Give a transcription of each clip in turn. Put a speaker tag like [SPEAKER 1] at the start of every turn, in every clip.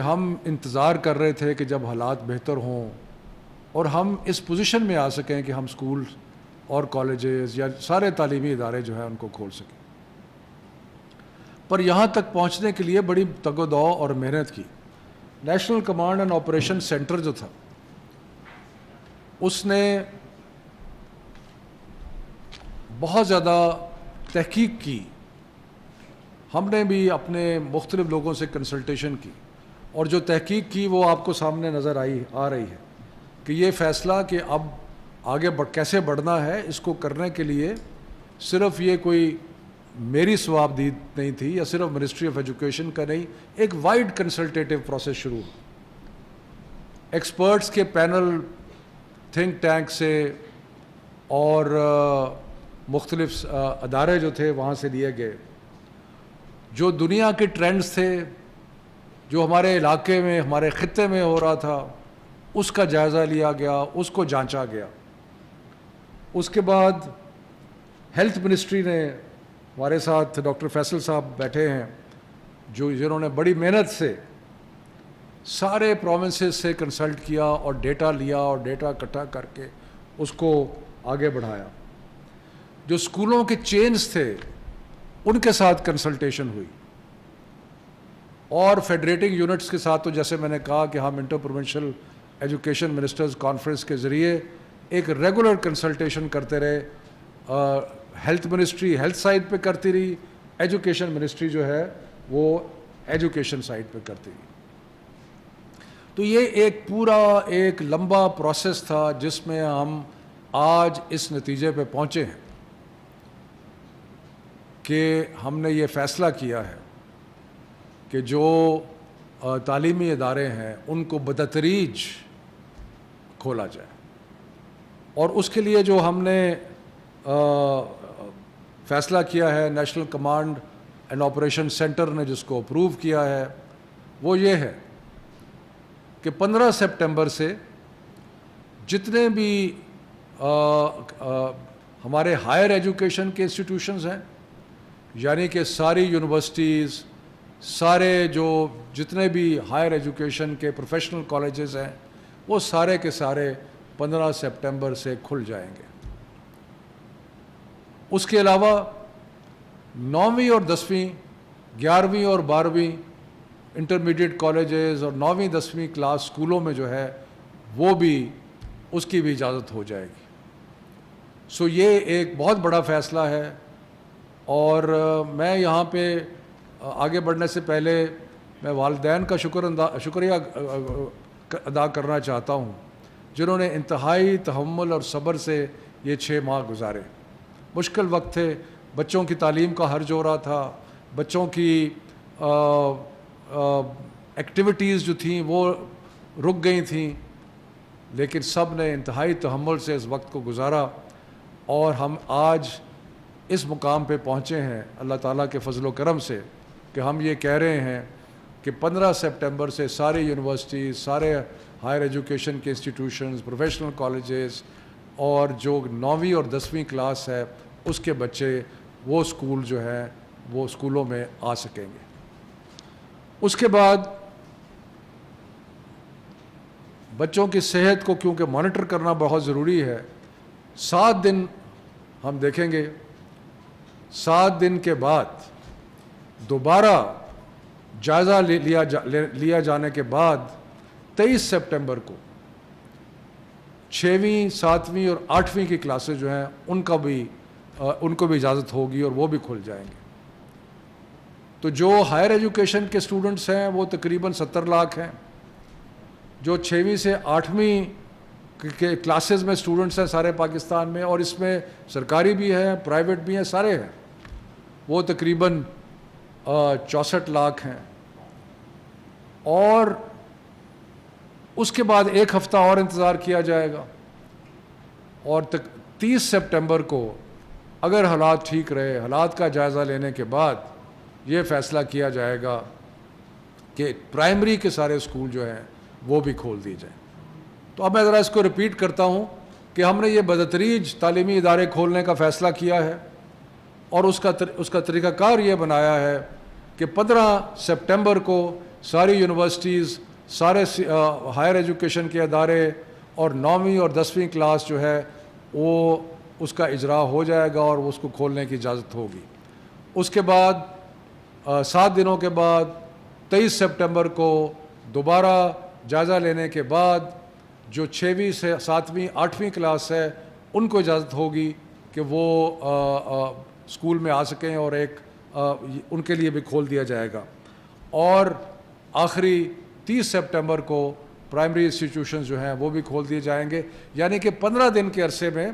[SPEAKER 1] ہم انتظار کر رہے تھے کہ جب حالات بہتر ہوں اور ہم اس پوزیشن میں آ سکیں کہ ہم سکول اور کالجز یا سارے تعلیمی ادارے جو ہیں ان کو کھول سکیں، پر یہاں تک پہنچنے کے لیے بڑی تگ و دو اور محنت کی۔ National command and operation centre جو تھا اس نے بہت زیادہ تحقیق کی، ہم نے بھی اپنے مختلف لوگوں سے کنسلٹیشن کی، اور جو تحقیق کی وہ آپ کو سامنے نظر آ رہی ہے کہ یہ فیصلہ کہ اب آگے کیسے بڑھنا ہے، اس کو کرنے کے لیے صرف یہ کوئی میری ثوابدید نہیں تھی یا صرف منسٹری آف ایجوکیشن کا نہیں، ایک وائڈ کنسلٹیٹیو پروسیس شروع ہوا۔ ایکسپرٹس کے پینل تھنک ٹینک سے اور مختلف ادارے جو تھے وہاں سے لیے گئے، جو دنیا کے ٹرینڈز تھے، جو ہمارے علاقے میں ہمارے خطے میں ہو رہا تھا، اس کا جائزہ لیا گیا، اس کو جانچا گیا۔ اس کے بعد ہیلتھ منسٹری نے، ہمارے ساتھ ڈاکٹر فیصل صاحب بیٹھے ہیں جنہوں نے بڑی محنت سے سارے پروونسز سے کنسلٹ کیا اور ڈیٹا لیا اور ڈیٹا اکٹھا کر کے اس کو آگے بڑھایا۔ جو اسکولوں کے چینز تھے ان کے ساتھ کنسلٹیشن ہوئی، اور فیڈریٹنگ یونٹس کے ساتھ تو جیسے میں نے کہا کہ ہم inter provincial education ministers conference کے ذریعے ایک ریگولر کنسلٹیشن کرتے رہے۔ ہیلتھ منسٹری ہیلتھ سائڈ پہ کرتی رہی، ایجوکیشن منسٹری جو ہے وہ ایجوکیشن سائڈ پہ کرتی رہی۔ تو یہ ایک پورا ایک لمبا پروسیس تھا جس میں ہم آج اس نتیجے پہ پہنچے ہیں کہ ہم نے یہ فیصلہ کیا ہے کہ جو تعلیمی ادارے ہیں ان کو بتدریج کھولا جائے، اور اس کے لیے جو ہم نے فیصلہ کیا ہے، national command and operation centre نے جس کو اپروو کیا ہے، وہ یہ ہے کہ 15 سپٹمبر سے جتنے بھی ہمارے ہائر ایجوکیشن کے انسٹیٹیوشنز ہیں، یعنی کہ ساری یونیورسٹیز، سارے جتنے بھی ہائر ایجوکیشن کے پروفیشنل کالجز ہیں، وہ سارے کے سارے 15 سپٹمبر سے کھل جائیں گے۔ اس کے علاوہ 9ویں اور 10ویں، 11ویں اور 12ویں انٹرمیڈیٹ کالجز اور 9ویں 10ویں کلاس اسکولوں میں جو ہے وہ بھی اس کی بھی اجازت ہو جائے گی۔ سو یہ ایک بہت بڑا فیصلہ ہے، اور میں یہاں پہ آگے بڑھنے سے پہلے میں والدین کا شکریہ ادا کرنا چاہتا ہوں جنہوں نے انتہائی تحمل اور صبر سے یہ 6 ماہ گزارے۔ مشکل وقت تھے، بچوں کی تعلیم کا حرج ہو رہا تھا، بچوں کی ایکٹیویٹیز جو تھیں وہ رک گئی تھیں، لیکن سب نے انتہائی تحمل سے اس وقت کو گزارا، اور ہم آج اس مقام پہ پہنچے ہیں اللہ تعالیٰ کے فضل و کرم سے کہ ہم یہ کہہ رہے ہیں کہ 15 سپٹمبر سے ساری یونیورسٹیز، سارے ہائر ایجوکیشن کے انسٹیٹیوشنز، پروفیشنل کالجز، اور جو 9ویں اور 10ویں کلاس ہے اس کے بچے وہ اسکول جو ہیں وہ اسکولوں میں آ سکیں گے۔ اس کے بعد بچوں کی صحت کو کیونکہ مانیٹر کرنا بہت ضروری ہے، 7 دن ہم دیکھیں گے، 7 دن کے بعد دوبارہ جائزہ لیا جانے کے بعد 23 سپٹمبر کو 6ویں، 7ویں اور 8ویں کی کلاسز جو ہیں ان کو بھی اجازت ہوگی اور وہ بھی کھل جائیں گے۔ تو جو ہائر ایجوکیشن کے اسٹوڈنٹس ہیں وہ تقریباً 70 لاکھ ہیں، جو 6ویں سے 8ویں کے کلاسز میں اسٹوڈنٹس ہیں سارے پاکستان میں، اور اس میں سرکاری بھی ہیں، پرائیویٹ بھی ہیں، سارے ہیں، وہ تقریباً 64 لاکھ ہیں۔ اور اس کے بعد 1 ہفتہ اور انتظار کیا جائے گا، اور 30 سپٹمبر کو اگر حالات ٹھیک رہے، حالات کا جائزہ لینے کے بعد یہ فیصلہ کیا جائے گا کہ پرائمری کے سارے اسکول جو ہیں وہ بھی کھول دی جائیں۔ تو اب میں ذرا اس کو ریپیٹ کرتا ہوں کہ ہم نے یہ بتدریج تعلیمی ادارے کھولنے کا فیصلہ کیا ہے، اور اس کا طریقہ کار یہ بنایا ہے کہ 15 سپٹمبر کو ساری یونیورسٹیز، سارے ہائر ایجوکیشن کے ادارے اور 9ویں اور 10ویں کلاس جو ہے وہ اس کا اجرا ہو جائے گا اور اس کو کھولنے کی اجازت ہوگی۔ اس کے بعد 7 دنوں کے بعد 23 سپٹمبر کو دوبارہ جائزہ لینے کے بعد جو 6ویں سے 7ویں 8ویں کلاس ہے ان کو اجازت ہوگی کہ وہ اسکول میں آ سکیں اور ان کے لیے بھی کھول دیا جائے گا۔ اور آخری 30 سپٹمبر کو پرائمری انسٹیٹیوشنز جو ہیں وہ بھی کھول دیے جائیں گے، یعنی کہ 15 دن کے عرصے میں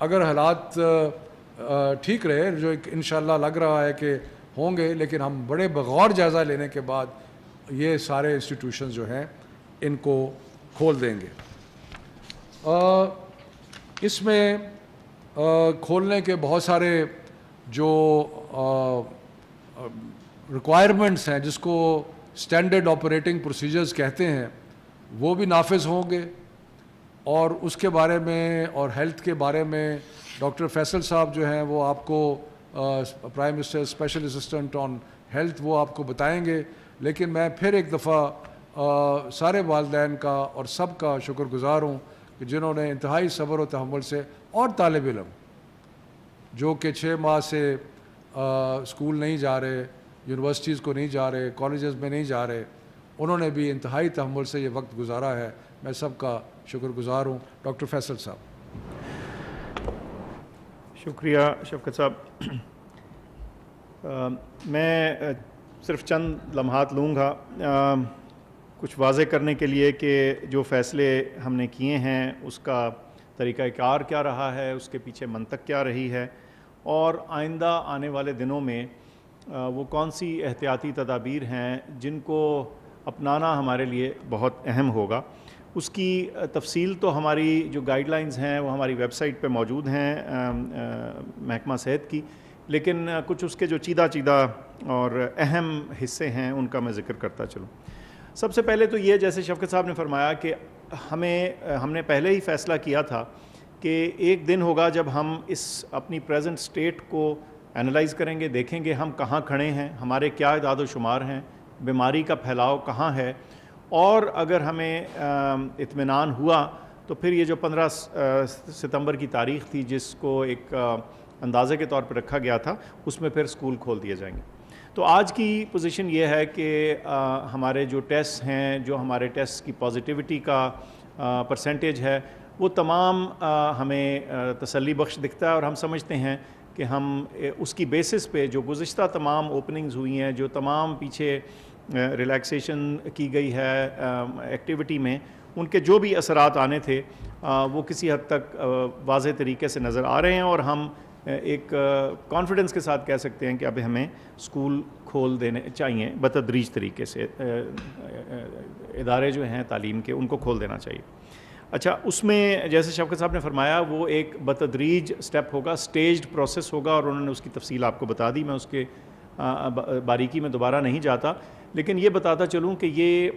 [SPEAKER 1] اگر حالات ٹھیک رہے، جو انشاءاللہ لگ رہا ہے کہ ہوں گے، لیکن ہم بڑے بغور جائزہ لینے کے بعد یہ سارے انسٹیٹیوشنز جو ہیں ان کو کھول دیں گے۔ اس میں کھولنے کے بہت سارے جو ریکوائرمنٹس ہیں جس کو اسٹینڈرڈ آپریٹنگ پروسیجرز کہتے ہیں وہ بھی نافذ ہوں گے، اور اس کے بارے میں اور ہیلتھ کے بارے میں ڈاکٹر فیصل صاحب جو ہیں وہ آپ کو prime minister special assistant on health وہ آپ کو بتائیں گے۔ لیکن میں پھر ایک دفعہ سارے والدین کا اور سب کا شکر گزار ہوں کہ جنہوں نے انتہائی صبر و تحمل سے، اور طالب علم جو کہ 6 ماہ سے اسکول نہیں جا رہے، یونیورسٹیز کو نہیں جا رہے، کالجز میں نہیں جا رہے، انہوں نے بھی انتہائی تحمل سے یہ وقت گزارا ہے۔ میں سب کا شکر گزار ہوں۔ ڈاکٹر فیصل صاحب۔
[SPEAKER 2] شکریہ شفقت صاحب۔ میں صرف چند لمحات لوں گا کچھ واضح کرنے کے لیے کہ جو فیصلے ہم نے کیے ہیں اس کا طریقہ کار کیا رہا ہے، اس کے پیچھے منطق کیا رہی ہے، اور آئندہ آنے والے دنوں میں وہ کون سی احتیاطی تدابیر ہیں جن کو اپنانا ہمارے لیے بہت اہم ہوگا۔ اس کی تفصیل تو ہماری جو گائیڈ لائنز ہیں وہ ہماری ویب سائٹ پہ موجود ہیں محکمہ صحت کی، لیکن کچھ اس کے جو چیدہ اور اہم حصے ہیں ان کا میں ذکر کرتا چلوں۔ سب سے پہلے تو یہ، جیسے شفقت صاحب نے فرمایا کہ ہم نے پہلے ہی فیصلہ کیا تھا کہ ایک دن ہوگا جب ہم اس اپنی پریزنٹ سٹیٹ کو انالائز کریں گے، دیکھیں گے ہم کہاں کھڑے ہیں، ہمارے کیا اعداد و شمار ہیں، بیماری کا پھیلاؤ کہاں ہے، اور اگر ہمیں اطمینان ہوا تو پھر یہ جو 15 ستمبر کی تاریخ تھی جس کو ایک اندازے کے طور پر رکھا گیا تھا، اس میں پھر اسکول کھول دیے جائیں گے۔ تو آج کی پوزیشن یہ ہے کہ ہمارے جو ٹیسٹ ہیں، جو ہمارے ٹیسٹ کی پازیٹیوٹی کا پرسنٹیج ہے، وہ تمام ہمیں تسلی بخش دکھتا ہے، اور ہم سمجھتے ہیں کہ ہم اس کی بیسس پہ جو گزشتہ تمام اوپننگز ہوئی ہیں، جو تمام پیچھے ریلیکسیشن کی گئی ہے ایکٹیویٹی میں، ان کے جو بھی اثرات آنے تھے وہ کسی حد تک واضح طریقے سے نظر آ رہے ہیں، اور ہم ایک کانفیڈنس کے ساتھ کہہ سکتے ہیں کہ اب ہمیں اسکول کھول دینے چاہیے بتدریج طریقے سے، ادارے جو ہیں تعلیم کے ان کو کھول دینا چاہیے۔ اچھا، اس میں جیسے شفقت صاحب نے فرمایا وہ ایک بتدریج سٹیپ ہوگا، سٹیجڈ پروسیس ہوگا، اور انہوں نے اس کی تفصیل آپ کو بتا دی، میں اس کے باریکی میں دوبارہ نہیں جاتا، لیکن یہ بتاتا چلوں کہ یہ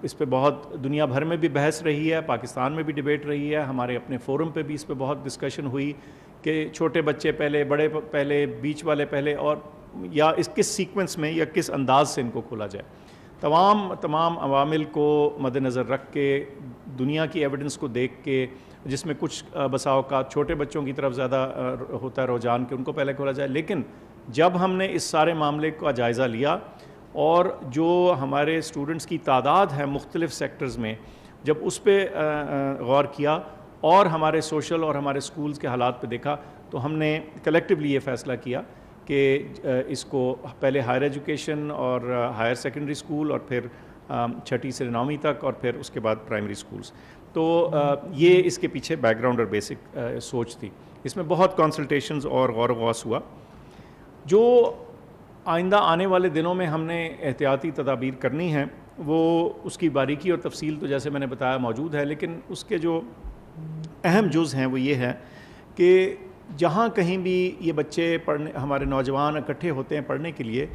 [SPEAKER 2] اس پہ بہت دنیا بھر میں بھی بحث رہی ہے، پاکستان میں بھی ڈیبیٹ رہی ہے، ہمارے اپنے فورم پہ بھی اس پہ بہت ڈسکشن ہوئی کہ چھوٹے بچے پہلے، بڑے پہلے، بیچ والے پہلے، اور یا اس کس سیکوینس میں یا کس انداز سے ان کو کھولا جائے۔ تمام عوامل کو مد نظر رکھ کے، دنیا کی ایویڈنس کو دیکھ کے، جس میں کچھ بسا اوقات چھوٹے بچوں کی طرف زیادہ ہوتا ہے رجحان کہ ان کو پہلے کھولا جائے، لیکن جب ہم نے اس سارے معاملے کا جائزہ لیا اور جو ہمارے اسٹوڈنٹس کی تعداد ہے مختلف سیکٹرز میں، جب اس پہ غور کیا اور ہمارے سوشل اور ہمارے سکولز کے حالات پہ دیکھا، تو ہم نے کلیکٹیولی یہ فیصلہ کیا کہ اس کو پہلے ہائر ایجوکیشن اور ہائر سیکنڈری سکول، اور پھر 6 سے 9 تک، اور پھر اس کے بعد پرائمری سکولز۔ تو یہ اس کے پیچھے بیک گراؤنڈ اور بیسک سوچ تھی۔ اس میں بہت کنسلٹیشنز اور غور و غوص ہوا۔ جو آئندہ آنے والے دنوں میں ہم نے احتیاطی تدابیر کرنی ہیں، وہ اس کی باریکی اور تفصیل تو جیسے میں نے بتایا موجود ہے، لیکن اس کے جو اہم جز ہیں وہ یہ ہے کہ جہاں کہیں بھی یہ بچے پڑھنے، ہمارے نوجوان اکٹھے ہوتے ہیں پڑھنے کے لیے،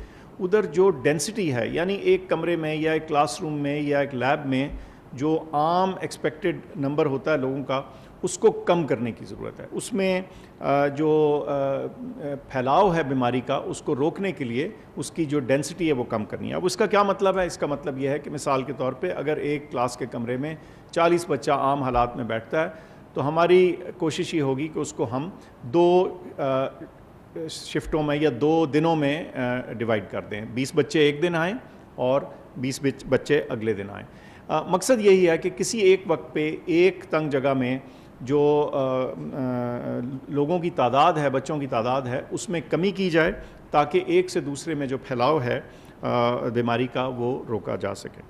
[SPEAKER 2] ادھر جو ڈینسٹی ہے، یعنی ایک کمرے میں یا ایک کلاس روم میں یا ایک لیب میں جو عام ایکسپیکٹڈ نمبر ہوتا ہے لوگوں کا، اس کو کم کرنے کی ضرورت ہے. اس میں جو پھیلاؤ ہے بیماری کا اس کو روکنے کے لیے اس کی جو ڈینسٹی ہے وہ کم کرنی ہے. اب اس کا کیا مطلب ہے؟ اس کا مطلب یہ ہے کہ مثال کے طور پہ اگر ایک کلاس کے کمرے میں 40 بچہ عام حالات میں بیٹھتا ہے تو ہماری کوشش یہ ہوگی کہ اس کو ہم 2 شفٹوں میں یا 2 دنوں میں ڈیوائیڈ کر دیں. 20 بچے ایک دن آئیں اور 20 بچے اگلے دن آئیں. مقصد یہی ہے کہ کسی ایک وقت پہ ایک تنگ جگہ میں جو لوگوں کی تعداد ہے، بچوں کی تعداد ہے، اس میں کمی کی جائے تاکہ ایک سے دوسرے میں جو پھیلاؤ ہے بیماری کا وہ روکا جا سکے.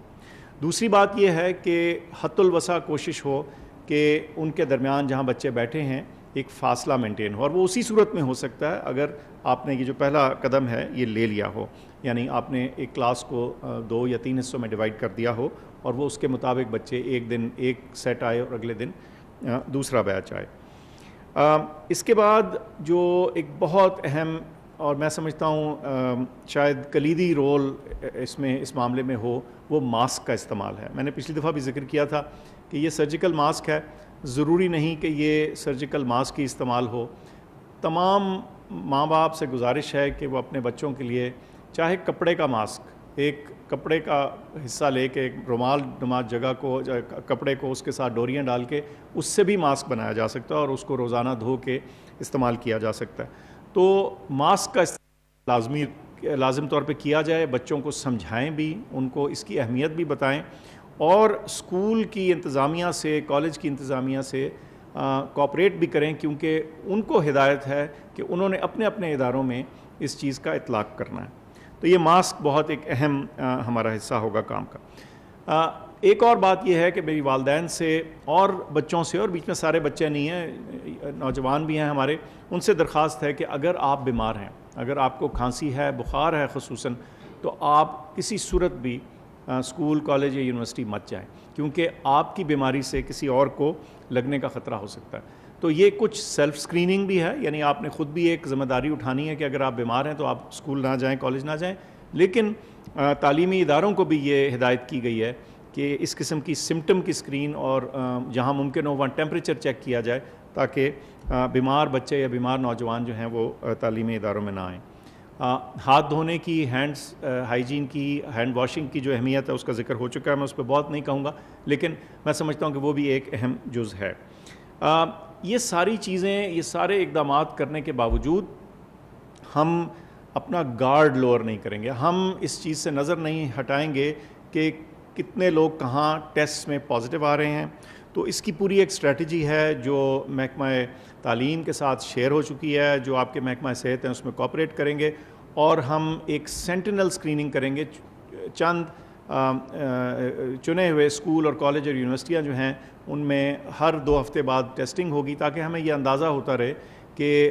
[SPEAKER 2] دوسری بات یہ ہے کہ حد الوسع کوشش ہو کہ ان کے درمیان جہاں بچے بیٹھے ہیں ایک فاصلہ مینٹین ہو، اور وہ اسی صورت میں ہو سکتا ہے اگر آپ نے یہ جو پہلا قدم ہے یہ لے لیا ہو، یعنی آپ نے ایک کلاس کو 2 یا 3 حصوں میں ڈیوائیڈ کر دیا ہو اور وہ اس کے مطابق بچے ایک دن ایک سیٹ آئے اور اگلے دن دوسرا بیچ آئے. اس کے بعد جو ایک بہت اہم اور میں سمجھتا ہوں شاید کلیدی رول اس معاملے میں ہو وہ ماسک کا استعمال ہے. میں نے پچھلی دفعہ بھی ذکر کیا تھا کہ یہ سرجیکل ماسک ہے، ضروری نہیں کہ یہ سرجیکل ماسک ہی استعمال ہو. تمام ماں باپ سے گزارش ہے کہ وہ اپنے بچوں کے لیے چاہے کپڑے کا ماسک، ایک کپڑے کا حصہ لے کے ایک رومال نما جگہ کو، کپڑے کو اس کے ساتھ ڈوریاں ڈال کے اس سے بھی ماسک بنایا جا سکتا ہے اور اس کو روزانہ دھو کے استعمال کیا جا سکتا ہے. تو ماسک کا استعمال لازم طور پہ کیا جائے، بچوں کو سمجھائیں بھی، ان کو اس کی اہمیت بھی بتائیں، اور اسکول کی انتظامیہ سے، کالج کی انتظامیہ سے کوآپریٹ بھی کریں، کیونکہ ان کو ہدایت ہے کہ انہوں نے اپنے اپنے اداروں میں اس چیز کا اطلاق کرنا ہے. تو یہ ماسک بہت ایک اہم ہمارا حصہ ہوگا کام کا. ایک اور بات یہ ہے کہ میری والدین سے اور بچوں سے، اور بیچ میں سارے بچے نہیں ہیں، نوجوان بھی ہیں ہمارے، ان سے درخواست ہے کہ اگر آپ بیمار ہیں، اگر آپ کو کھانسی ہے، بخار ہے خصوصاً، تو آپ کسی صورت بھی اسکول، کالج یا یونیورسٹی مت جائیں، کیونکہ آپ کی بیماری سے کسی اور کو لگنے کا خطرہ ہو سکتا ہے. تو یہ کچھ سیلف سکریننگ بھی ہے، یعنی آپ نے خود بھی ایک ذمہ داری اٹھانی ہے کہ اگر آپ بیمار ہیں تو آپ اسکول نہ جائیں، کالج نہ جائیں. لیکن تعلیمی اداروں کو بھی یہ ہدایت کی گئی ہے کہ اس قسم کی سمٹم کی سکرین اور جہاں ممکن ہو وہاں ٹیمپریچر چیک کیا جائے تاکہ بیمار بچے یا بیمار نوجوان جو ہیں وہ تعلیمی اداروں میں نہ آئیں. ہاتھ دھونے کی، ہینڈس ہائیجین کی، ہینڈ واشنگ کی جو اہمیت ہے اس کا ذکر ہو چکا ہے، میں اس پہ بہت نہیں کہوں گا، لیکن میں سمجھتا ہوں کہ وہ بھی ایک اہم جز ہے. یہ ساری چیزیں، یہ سارے اقدامات کرنے کے باوجود ہم اپنا گارڈ لوور نہیں کریں گے، ہم اس چیز سے نظر نہیں ہٹائیں گے کہ کتنے لوگ کہاں ٹیسٹ میں پازیٹیو آ رہے ہیں. تو اس کی پوری ایک اسٹریٹجی ہے جو محکمہ تعلیم کے ساتھ شیئر ہو چکی ہے، جو آپ کے محکمہ صحت ہیں اس میں کوآپریٹ کریں گے، اور ہم ایک سینٹینل سکریننگ کریں گے. چند چنے ہوئے اسکول اور کالج اور یونیورسٹیاں جو ہیں ان میں ہر 2 ہفتے بعد ٹیسٹنگ ہوگی تاکہ ہمیں یہ اندازہ ہوتا رہے کہ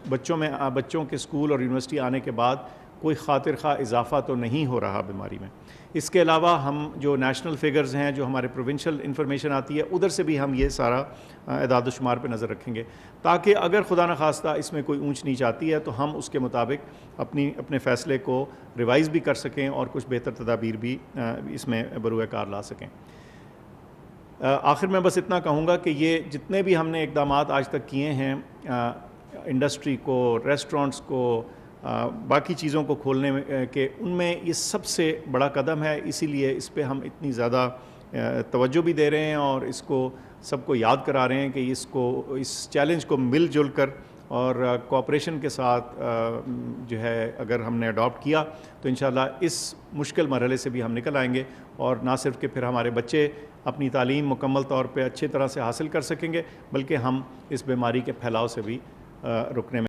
[SPEAKER 2] بچوں کے اسکول اور یونیورسٹی آنے کے بعد کوئی خاطر خواہ اضافہ تو نہیں ہو رہا بیماری میں. اس کے علاوہ ہم جو نیشنل فگرز ہیں، جو ہمارے پروونشل انفارمیشن آتی ہے، ادھر سے بھی ہم یہ سارا اعداد و شمار پہ نظر رکھیں گے تاکہ اگر خدا نخواستہ اس میں کوئی اونچ نیچ آتی ہے تو ہم اس کے مطابق اپنے فیصلے کو ریوائز بھی کر سکیں اور کچھ بہتر تدابیر بھی اس میں بروئے کار لا سکیں. آخر میں بس اتنا کہوں گا کہ یہ جتنے بھی ہم نے اقدامات آج تک کیے ہیں، انڈسٹری کو، ریسٹورنٹس کو، باقی چیزوں کو کھولنے میں، کہ ان میں یہ سب سے بڑا قدم ہے. اسی لیے اس پہ ہم اتنی زیادہ توجہ بھی دے رہے ہیں اور اس کو سب کو یاد کرا رہے ہیں کہ اس چیلنج کو مل جل کر اور کوآپریشن کے ساتھ جو ہے اگر ہم نے اڈاپٹ کیا تو انشاءاللہ اس مشکل مرحلے سے بھی ہم نکل آئیں گے، اور نہ صرف کہ پھر ہمارے بچے اپنی تعلیم مکمل طور پہ اچھی طرح سے حاصل کر سکیں گے، بلکہ ہم اس بیماری کے پھیلاؤ سے بھی رکنے میں